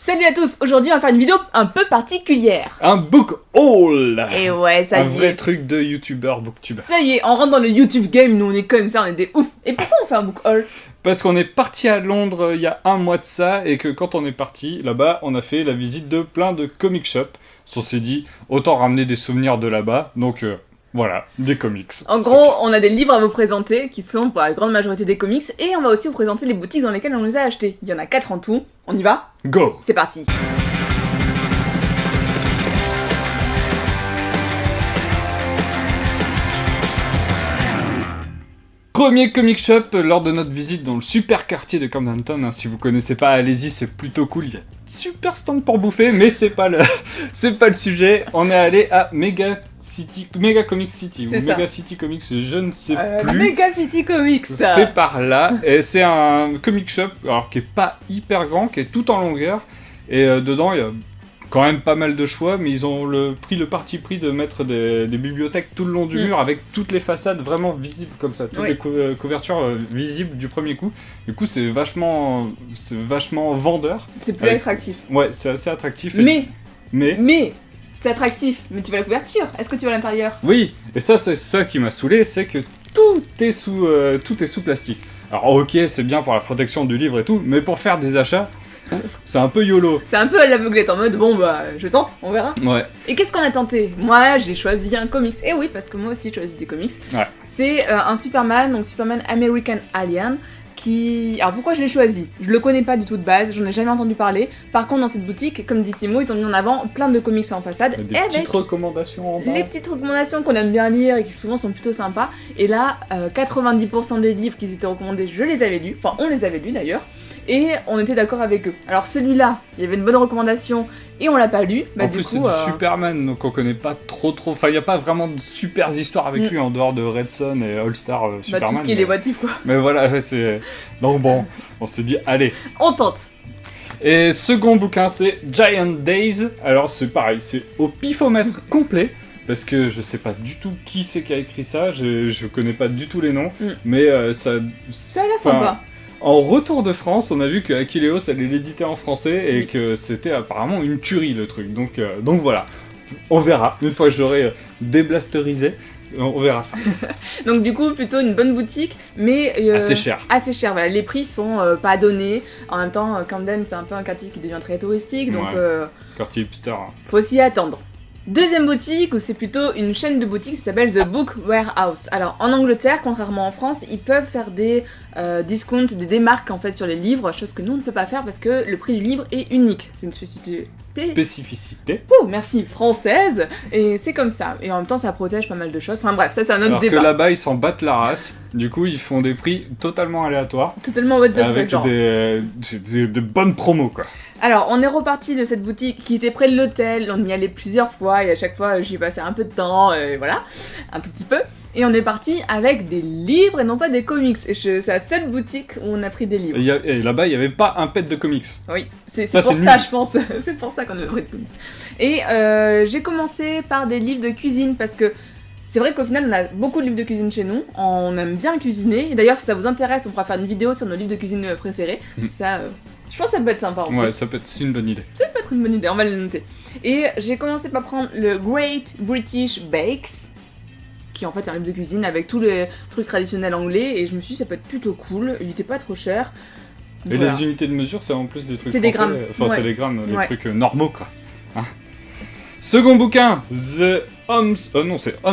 Salut à tous, aujourd'hui on va faire une vidéo un peu particulière. Un book haul. Et ouais, ça y est. Un vrai truc de youtubeur, booktubeur. Ça y est, on rentre dans le YouTube game, nous on est comme ça, on est des ouf. Et pourquoi on fait un book haul? Parce qu'on est parti à Londres il y a un mois de ça, et que quand on est parti, là-bas, on a fait la visite de plein de comic shops. On s'est dit, autant ramener des souvenirs de là-bas, donc voilà, des comics. En gros, on a des livres à vous présenter, qui sont pour la grande majorité des comics, et on va aussi vous présenter les boutiques dans lesquelles on les a achetés. Il y en a 4 en tout, on y va? Go! C'est parti. Premier comic shop lors de notre visite dans le super quartier de Camden Town. Si vous connaissez pas, allez-y, c'est plutôt cool. Il y a super stand pour bouffer, mais c'est pas le sujet. On est allé à Mega Comics City ou Mega City Comics, je ne sais plus. Mega City Comics. C'est par là, et c'est un comic shop alors qui est pas hyper grand, qui est tout en longueur, et dedans il y a quand même pas mal de choix, mais ils ont pris le parti pris de mettre des bibliothèques tout le long du mur avec toutes les façades vraiment visibles comme ça, toutes les couvertures visibles du premier coup. Du coup, c'est vachement vendeur. C'est plus attractif. Ouais, c'est assez attractif. Mais c'est attractif, mais tu vois la couverture. Est-ce que tu vois l'intérieur? Oui, et ça, c'est ça qui m'a saoulé, c'est que tout est sous plastique. Alors ok, c'est bien pour la protection du livre et tout, mais pour faire des achats, c'est un peu YOLO. C'est un peu à l'aveuglette, en mode bon bah je tente, on verra. Ouais. Et qu'est-ce qu'on a tenté? Moi j'ai choisi un comics. Et oui, parce que moi aussi j'ai choisi des comics. Ouais. C'est un Superman, donc Superman American Alien. Alors pourquoi je l'ai choisi? Je le connais pas du tout de base, j'en ai jamais entendu parler. Par contre dans cette boutique, comme dit Timo, ils ont mis en avant plein de comics en façade. Des petites recommandations en bas. Les petites recommandations qu'on aime bien lire et qui souvent sont plutôt sympas. Et là, 90% des livres qui étaient recommandés, je les avais lus. Enfin on les avait lus d'ailleurs. Et on était d'accord avec eux. Alors celui-là, il y avait une bonne recommandation et on l'a pas lu. Bah, en plus c'est du Superman, donc on connaît pas trop. Enfin il y a pas vraiment de super histoires avec lui en dehors de Red Son et All Star Superman. Tout ce qui est les motifs quoi. Mais voilà, c'est... Donc bon, on se dit allez. On tente. Et second bouquin c'est Giant Days. Alors c'est pareil, c'est au pifomètre complet. Parce que je sais pas du tout qui c'est qui a écrit ça, je connais pas du tout les noms. Mais ça a l'air sympa. En retour de France, on a vu que Akileos allait l'éditer en français et que c'était apparemment une tuerie le truc. Donc voilà, on verra. Une fois que j'aurai déblasterisé, on verra ça. Donc du coup, plutôt une bonne boutique, mais... assez cher. Assez cher, voilà. Les prix sont pas donnés. En même temps, Camden, c'est un peu un quartier qui devient très touristique, donc... quartier hipster. Hein. Faut s'y attendre. Deuxième boutique, où c'est plutôt une chaîne de boutiques qui s'appelle The Book Warehouse. Alors en Angleterre, contrairement en France, ils peuvent faire des discounts, des démarques en fait sur les livres, chose que nous on ne peut pas faire parce que le prix du livre est unique. C'est une spécificité. Oh, merci, française. Et c'est comme ça. Et en même temps, ça protège pas mal de choses. Enfin bref, ça c'est un autre débat. Alors que là-bas, ils s'en battent la race. Du coup, ils font des prix totalement aléatoires. Totalement what the fuck, avec de bonnes promos, quoi. Alors, on est reparti de cette boutique qui était près de l'hôtel, on y allait plusieurs fois, et à chaque fois, j'y passais un peu de temps, voilà, un tout petit peu. Et on est parti avec des livres et non pas des comics. Et c'est la seule boutique où on a pris des livres. Et là-bas, il n'y avait pas un pet de comics. Oui, c'est pour ça, je pense. C'est pour ça qu'on a pris de comics. Et j'ai commencé par des livres de cuisine, parce que c'est vrai qu'au final, on a beaucoup de livres de cuisine chez nous. On aime bien cuisiner. Et d'ailleurs, si ça vous intéresse, on pourra faire une vidéo sur nos livres de cuisine préférés. Ça... je pense que ça peut être sympa en plus. Ouais, c'est une bonne idée. Ça peut être une bonne idée, on va le noter. Et j'ai commencé par prendre le Great British Bakes, qui en fait est un livre de cuisine avec tous les trucs traditionnels anglais, et je me suis dit ça peut être plutôt cool, il était pas trop cher. Et voilà. Les unités de mesure, c'est en plus des trucs c'est français. Des grammes. Enfin, c'est des grammes, les trucs normaux quoi. Hein. Second bouquin, c'est Home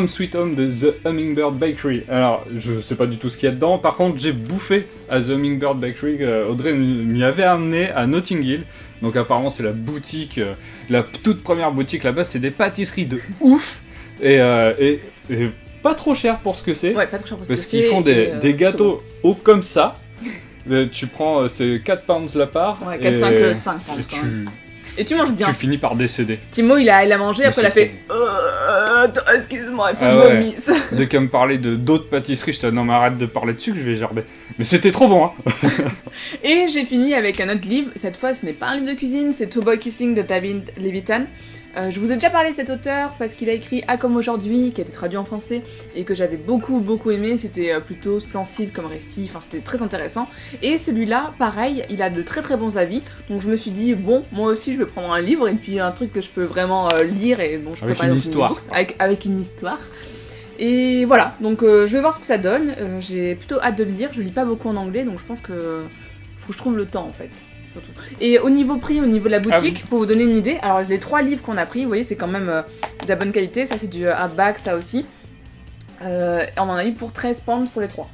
Sweet Home de The Hummingbird Bakery. Alors, je sais pas du tout ce qu'il y a dedans. Par contre, j'ai bouffé à The Hummingbird Bakery. Audrey m'y avait amené à Notting Hill. Donc apparemment, c'est la boutique, la toute première boutique là-bas. C'est des pâtisseries de ouf. Et pas trop cher pour ce que c'est. Ouais, pas trop cher pour ce que c'est. Parce qu'ils font des gâteaux hauts comme ça. Tu prends, c'est 4 pounds la part. Ouais, 4, 5 pounds. Et tu manges bien. Tu finis par décéder. Timo, il a mangé, après il a fait excuse-moi, il faut que je vomisse. Dès qu'elle me parlait d'autres pâtisseries, je te dis non mais arrête de parler dessus que je vais gerber. Mais c'était trop bon, hein. Et j'ai fini avec un autre livre. Cette fois, ce n'est pas un livre de cuisine, c'est Two Boy Kissing de David Levitan. Je vous ai déjà parlé de cet auteur parce qu'il a écrit A comme aujourd'hui, qui a été traduit en français, et que j'avais beaucoup aimé, c'était plutôt sensible comme récit, enfin c'était très intéressant. Et celui-là, pareil, il a de très bons avis, donc je me suis dit, bon, moi aussi je vais prendre un livre, et puis un truc que je peux vraiment lire, et bon, je peux avec pas une histoire. Avec une histoire. Et voilà, donc je vais voir ce que ça donne, j'ai plutôt hâte de le lire, je lis pas beaucoup en anglais, donc je pense que faut que je trouve le temps en fait. Surtout. Et au niveau prix, au niveau de la boutique, pour vous donner une idée, alors les 3 livres qu'on a pris, vous voyez, c'est quand même de la bonne qualité, ça c'est du hardback, ça aussi. Et on en a eu pour 13 pounds pour les 3.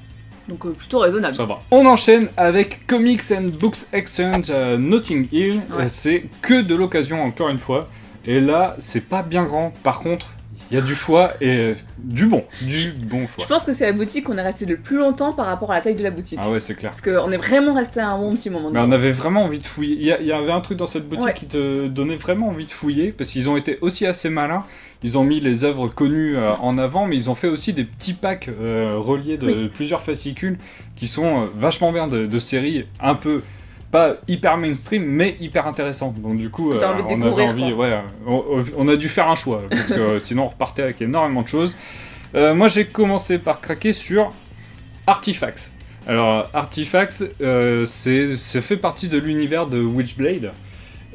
Donc plutôt raisonnable. Ça va. On enchaîne avec Comics and Books Exchange à Notting Hill. Ouais. C'est que de l'occasion, encore une fois. Et là, c'est pas bien grand. Par contre, il y a du choix et du bon choix. Je pense que c'est la boutique qu'on est resté le plus longtemps par rapport à la taille de la boutique. Ah ouais, c'est clair. Parce qu'on est vraiment resté à un bon petit moment. Mais on avait vraiment envie de fouiller. Il y avait un truc dans cette boutique qui te donnait vraiment envie de fouiller, parce qu'ils ont été aussi assez malins. Ils ont mis les œuvres connues en avant, mais ils ont fait aussi des petits packs reliés de plusieurs fascicules qui sont vachement bien de séries un peu pas hyper mainstream, mais hyper intéressant. Donc du coup, on avait envie, on a dû faire un choix, parce que sinon on repartait avec énormément de choses. Moi j'ai commencé par craquer sur Artifacts. Alors Artifacts, c'est fait partie de l'univers de Witchblade.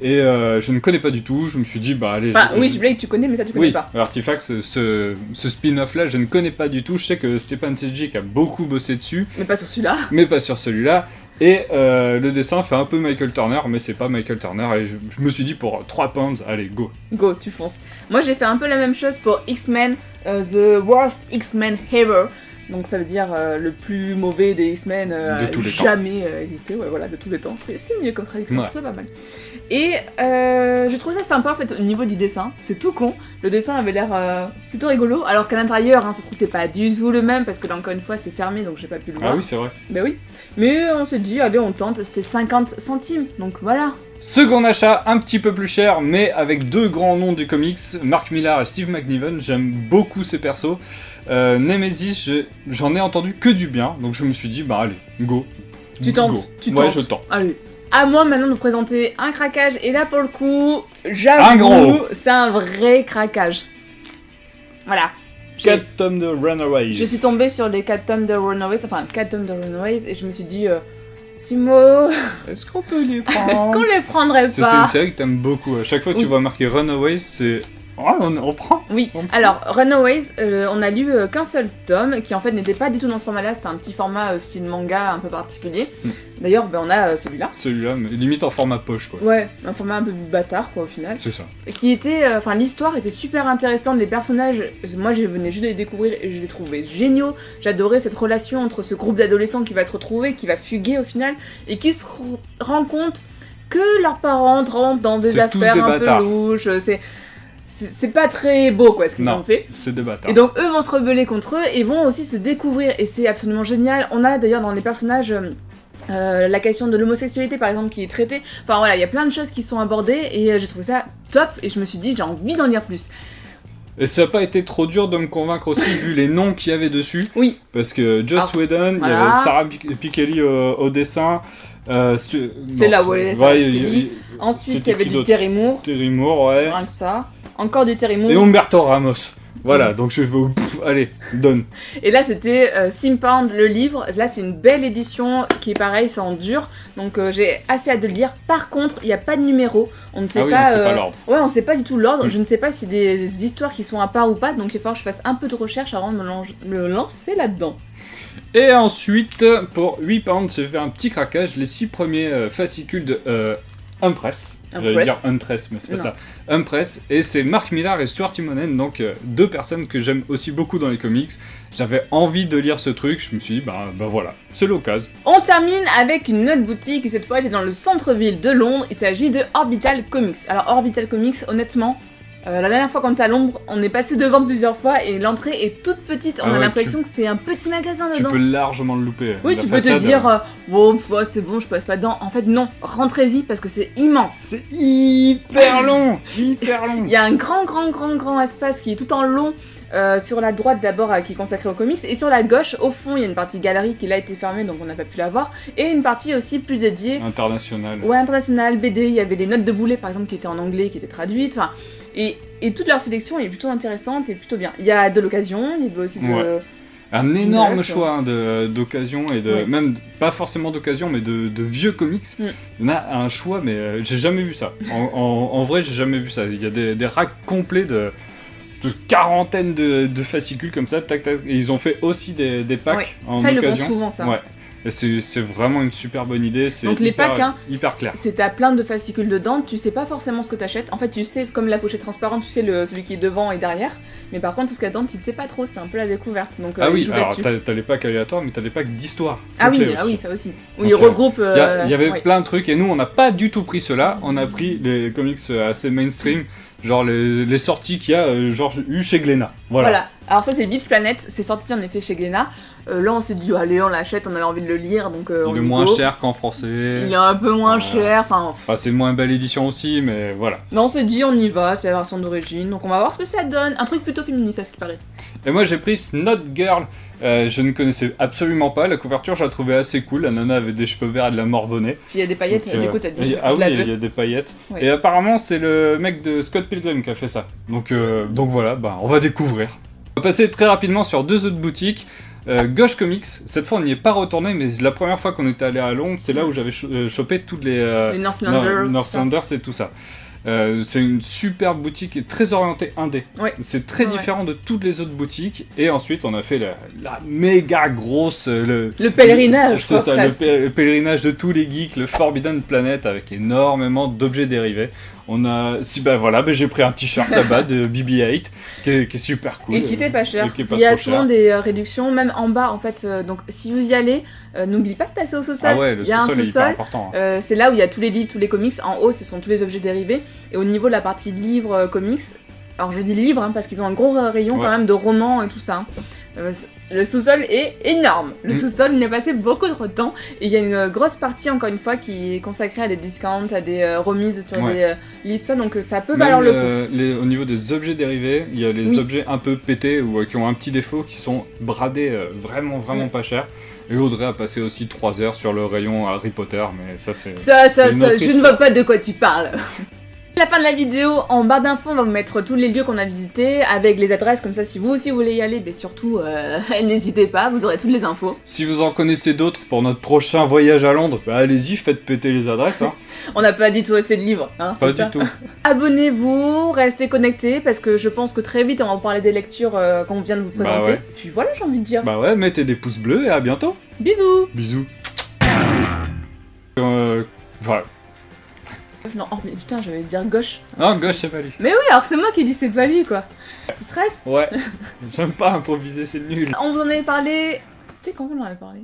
Et je ne connais pas du tout, je me suis dit, bah allez... Enfin, Witchblade tu connais, mais ça tu connais pas. Oui, Artifacts, ce spin-off là, je ne connais pas du tout. Je sais que Stepan Sejic a beaucoup bossé dessus. Mais pas sur celui-là. Mais pas sur celui-là. Et le dessin fait un peu Michael Turner, mais c'est pas Michael Turner. Et je me suis dit, pour 3 pounds, allez, go. Go, tu fonces. Moi j'ai fait un peu la même chose pour X-Men, The Worst X-Men Ever. Donc ça veut dire le plus mauvais des X-Men jamais existé, ouais, voilà, de tous les temps. C'est mieux comme traduction, c'est pas mal. Et je trouve ça sympa en fait au niveau du dessin, c'est tout con. Le dessin avait l'air plutôt rigolo, alors qu'à l'intérieur, ça se trouve c'est pas du tout le même, parce que là encore une fois c'est fermé donc j'ai pas pu le voir. Ah oui, c'est vrai. Ben oui. Mais on s'est dit, allez on tente, c'était 50 centimes, donc voilà. Second achat, un petit peu plus cher, mais avec 2 grands noms du comics, Mark Millar et Steve McNiven. J'aime beaucoup ces persos. Nemesis, j'en ai entendu que du bien, donc je me suis dit, bah allez, go. Tu tentes, go. tu Ouais, tentes. je tente. Allez. À moi maintenant de vous présenter un craquage, et là pour le coup, j'avoue, c'est un vrai craquage. Voilà. 4 tomes de Runaways. Je suis tombée sur les 4 tomes de Runaways, enfin 4 tomes de Runaways, et je me suis dit, Timo, est-ce qu'on peut les prendre? Est-ce qu'on les prendrait pas? C'est une série que t'aimes beaucoup. À chaque fois que tu vois marqué Runaways, c'est... Oh, on prend. Oui, alors Runaways, on a lu qu'un seul tome, qui en fait n'était pas du tout dans ce format-là, c'était un petit format style manga un peu particulier. D'ailleurs, on a celui-là. Celui-là, mais limite en format poche, quoi. Ouais, un format un peu bâtard, quoi, au final. C'est ça. Qui était... Enfin, l'histoire était super intéressante, les personnages, moi je venais juste de les découvrir et je les trouvais géniaux. J'adorais cette relation entre ce groupe d'adolescents qui va se retrouver, qui va fuguer au final, et qui se rend compte que leurs parents rentrent dans des affaires un peu louches, c'est pas très beau quoi ce qu'ils ont fait. C'est des bâtards. Et donc eux vont se rebeller contre eux et vont aussi se découvrir et c'est absolument génial. On a d'ailleurs dans les personnages la question de l'homosexualité par exemple qui est traitée. Enfin voilà, il y a plein de choses qui sont abordées et j'ai trouvé ça top et je me suis dit j'ai envie d'en lire plus. Et ça n'a pas été trop dur de me convaincre aussi vu les noms qu'il y avait dessus. Oui. Parce que Joss Whedon, il y avait Sarah Pichelli au dessin. C'est là où elle est Sarah Pichelli. Ensuite il y avait du Terry Moore. Terry Moore, ouais. Rien que ça. Encore du Terry Moore. Et Humberto Ramos. Voilà, donc je vais allez, donne. Et là c'était Simpound le livre, là c'est une belle édition qui est pareil, c'est en dur, donc j'ai assez hâte de le lire. Par contre, il n'y a pas de numéro, on ne sait pas... on sait pas l'ordre. Ouais, on ne sait pas du tout l'ordre, je ne sais pas si des histoires qui sont à part ou pas, donc il va falloir que je fasse un peu de recherche avant de me lancer là-dedans. Et ensuite, pour 8 pounds, j'ai fait un petit craquage, les 6 premiers fascicules de Impress. J'allais dire Huntress, mais c'est pas ça. Impress, et c'est Mark Millar et Stuart Timonen, donc 2 personnes que j'aime aussi beaucoup dans les comics. J'avais envie de lire ce truc, je me suis dit, bah voilà, c'est l'occasion. On termine avec une autre boutique, et cette fois elle est dans le centre-ville de Londres, il s'agit de Orbital Comics. Alors Orbital Comics, honnêtement, la dernière fois quand t'es à Londres, on est passé devant plusieurs fois et l'entrée est toute petite, on a l'impression que c'est un petit magasin dedans. Tu peux largement le louper. Oui, tu peux te dire, bon, c'est bon, je passe pas dedans. En fait, non, rentrez-y parce que c'est immense. C'est hyper long, hyper long. Il y a un grand espace qui est tout en long, Sur la droite d'abord qui est consacrée aux comics, et sur la gauche, au fond, il y a une partie galerie qui là a été fermée, donc on n'a pas pu la voir, et une partie aussi plus dédiée... International. Ouais, international, BD, il y avait des notes de Boulet par exemple qui étaient en anglais, qui étaient traduites, enfin... Et toute leur sélection est plutôt intéressante et plutôt bien. Il y a de l'occasion, il y avait aussi de... Ouais. Un énorme neuf, choix d'occasion, et de même pas forcément d'occasion, mais de vieux comics. Il y en a un choix, mais j'ai jamais vu ça. En vrai, j'ai jamais vu ça. Il y a des racks complets de quarantaine de fascicules comme ça, tac tac. Et ils ont fait aussi des packs en ça, occasion. Ils le font souvent, ça. Ouais. Et c'est vraiment une super bonne idée. Donc les packs, hyper clair. C'est t'as plein de fascicules dedans, tu sais pas forcément ce que t'achètes. En fait, tu sais, comme la pochette transparente, tu sais celui qui est devant et derrière. Mais par contre, tout ce qu'il y a dedans, tu ne sais pas trop, c'est un peu la découverte. Donc, oui, alors t'as les packs aléatoires, mais t'as les packs d'histoire. Oui, ça aussi. Où ils regroupent... Il y avait plein de trucs, et nous, on n'a pas du tout pris ceux-là. On a pris les comics assez mainstream, genre les sorties qu'il y a eu chez Glénat. Voilà. Alors ça, c'est Beach Planet, c'est sorti en effet chez Glénat. Là, on s'est dit, allez, on l'achète, on avait envie de le lire, donc il est moins cher qu'en français. Il est un peu moins cher, enfin... c'est une moins belle édition aussi, mais voilà. Mais on s'est dit, on y va, c'est la version d'origine, donc on va voir ce que ça donne. Un truc plutôt féministe, à ce qui paraît. Et moi, j'ai pris Snot Girl. Je ne connaissais absolument pas. La couverture, je la trouvais assez cool. La nana avait des cheveux verts et de la morvonnée. Puis il y a des paillettes, donc, du coup, t'as dit... Ah oui, il y a des paillettes. Oui. Et apparemment, c'est le mec de Scott Pilgrim qui a fait ça. Donc voilà, on va découvrir. On va passer très rapidement sur deux autres boutiques. Gauche Comics, cette fois on n'y est pas retourné, mais la première fois qu'on était allé à Londres, c'est là où j'avais chopé toutes les Northlanders et tout ça. C'est une super boutique et très orientée indé. Ouais. C'est très différent de toutes les autres boutiques. Et ensuite, on a fait la méga grosse... Le pèlerinage. C'est ça, le pèlerinage de tous les geeks, le Forbidden Planet, avec énormément d'objets dérivés. J'ai pris un t-shirt là-bas de BB-8 qui est super cool. Et qui était pas cher. Il y a souvent des réductions, même en bas en fait. Donc si vous y allez, n'oubliez pas de passer au sous-sol. Ah ouais, le sous-sol est hyper important. C'est là où il y a tous les livres, tous les comics. En haut, ce sont tous les objets dérivés. Et au niveau de la partie livres, comics, alors je dis livres parce qu'ils ont un gros rayon quand même de romans et tout ça. Le sous-sol est énorme. Le sous-sol, il y a passé beaucoup de temps. Et il y a une grosse partie, encore une fois, qui est consacrée à des discounts, à des remises sur des livres, tout ça. Donc ça peut valoir le coup. Au niveau des objets dérivés, il y a les objets un peu pétés ou qui ont un petit défaut, qui sont bradés vraiment pas cher. Et Audrey a passé aussi 3 heures sur le rayon Harry Potter, mais ça c'est... je ne vois pas de quoi tu parles. À la fin de la vidéo, en barre d'infos, on va vous mettre tous les lieux qu'on a visités avec les adresses, comme ça si vous aussi voulez y aller, surtout n'hésitez pas, vous aurez toutes les infos. Si vous en connaissez d'autres pour notre prochain voyage à Londres, allez-y, faites péter les adresses. On n'a pas du tout assez de livres, pas du tout. Abonnez-vous, restez connectés, parce que je pense que très vite on va vous parler des lectures qu'on vient de vous présenter. Puis voilà, j'ai envie de dire. Mettez des pouces bleus et à bientôt. Bisous. Bisous. Voilà. Non, mais putain, j'allais dire gauche. Non, gauche, c'est pas lui. Mais oui, alors c'est moi qui dis c'est pas lui, quoi. Tu stresses ? Ouais. J'aime pas improviser, c'est nul. On vous en avait parlé... C'était quand on en avait parlé ?